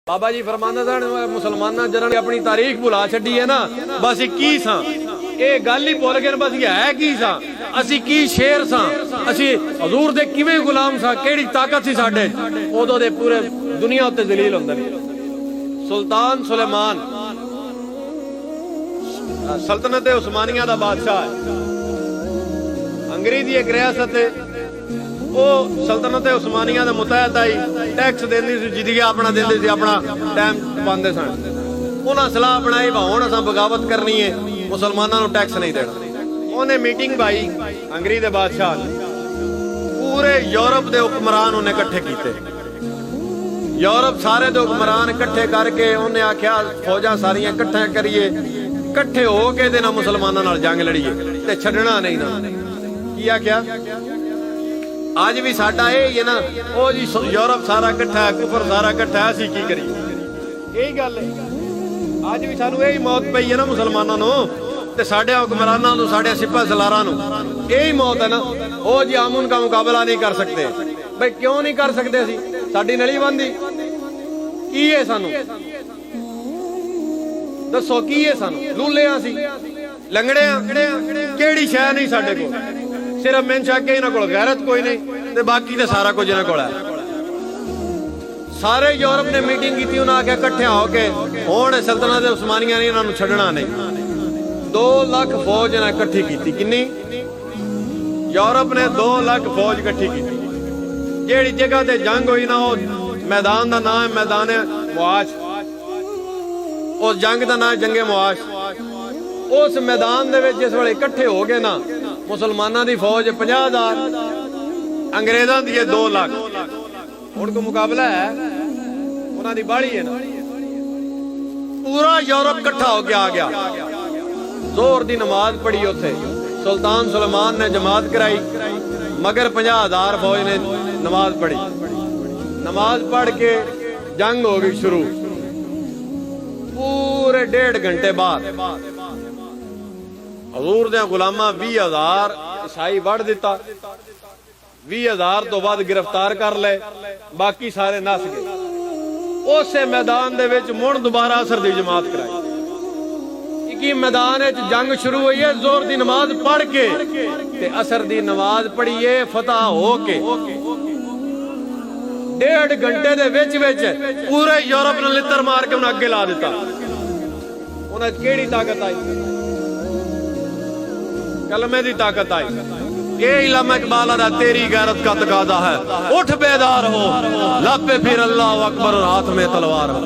बाबा जी फरमांदे सन मुसलमाना जिन्होंने अपनी तारीख भुला छड्डी है ना, बस की सां ये गल ही भुल गए, बस है की सां असी की शेर सां, असी हजूर दे किवें गुलाम सां, केड़ी ताकत सी साडे। उदों दे पूरे दुनिया उत्ते जलील हुंदे ने। सुल्तान सुलेमान सल्तनत उस्मानिया दा बादशाह है, अंग्रेजी एक रियासत है। सल्तनत उस्मानिया के मुतहत आई टैक्स देंदी सी, जिंदगी अपना देंदे सी, अपना टाइम पाते सन। उन्हें सलाह बनाई हुण असां बगावत करनी है, मुसलमानों को टैक्स नहीं देना। उन्हें मीटिंग पाई अंग्रेज के बादशाह ने, पूरे यूरोप के हुक्मरान उन्हें इकट्ठे किए। यूरोप सारे के हुक्मरान इकट्ठे करके उन्हें आख्या फौजा सारियां इकट्ठे करिए, इकट्ठे होके दे ना मुसलमानों नाल जंग लड़ीए ते छड्डना नहीं ना। की आख्या आज भी साडा यही है ना, ओ जी यूरोप सारा इकट्ठा है, कुफर सारा इकट्ठा है, असीं की करिए? यही गल है। अज भी सानू यही मौत पई है ना मुसलमानों नूं ते साडे हुक्मरानां नूं, साडे सिपह सलारां नूं यही मौत है ना। ओ जी हम उनका मुकाबला नहीं कर सकते। भाई क्यों नहीं कर सकते? असीं साडी नली बंदी की है? सानू दसो की है? सानू लूले असीं लंगड़े केड़ी शै नहीं साडे कोल, सिर्फ मेन शक इन्हां कोल गैरत कोई नहीं ते बाकी ते सारा कुछ इन्हां कोल है। सारे यूरोप ने मीटिंग की, उन्हें आख्या इकट्ठे होके हुण सल्तनत उस्मानिया ने इन्हां नूं छड्डना नहीं। 2 लाख फौज इन्हां इकट्ठी की। किन्नी? यूरोप ने 2 लाख फौज इकट्ठी की। जिहड़ी जगह ते जंग हुई ना, वो मैदान का नाम है मैदान मुआश, उस जंग का नाम जंगे मुआश। उस मैदान दे विच जिस वेले इकट्ठे हो गए ना, मुसलमाना की फौज 50,000, अंग्रेजों की 2 लाख। हुण कोई मुकाबला है? उन्हां दी बाड़ी है ना। पूरा यूरोप इकट्ठा होके आ गया। जोर दी नमाज पढ़ी उत्थे, सुल्तान सुलेमान ने जमात कराई, मगर 50,000 फौज ने नमाज पढ़ी। नमाज पढ़ के जंग हो गई शुरू। पूरे 1.5 घंटे बाद हजूर दे गुलामा 20,000 ईसाई वड़ दिता। 20,000 तो बाद गिरफ्तार कर ले, बाकी सारे नस गए। उस मैदान दे विच मुड़ दोबारा असर दी जमात कराई। कि मैदान जंग शुरू हुई है, जोर दी नमाज पढ़ के ते असर दी नमाज पढ़िए, फतह हो के 1.5 घंटे दे विच विच पूरे यूरोप ने लित्तर मार के उन्हें अगे ला दिता। उन्हें केड़ी ताकत आई? कलमे दी ताकत आई। ये इल्लामा इकबाल दा तेरी गैरत का तकादा है, उठ बेदार हो, लापे फिर अल्लाह अकबर और हाथ में तलवार हो।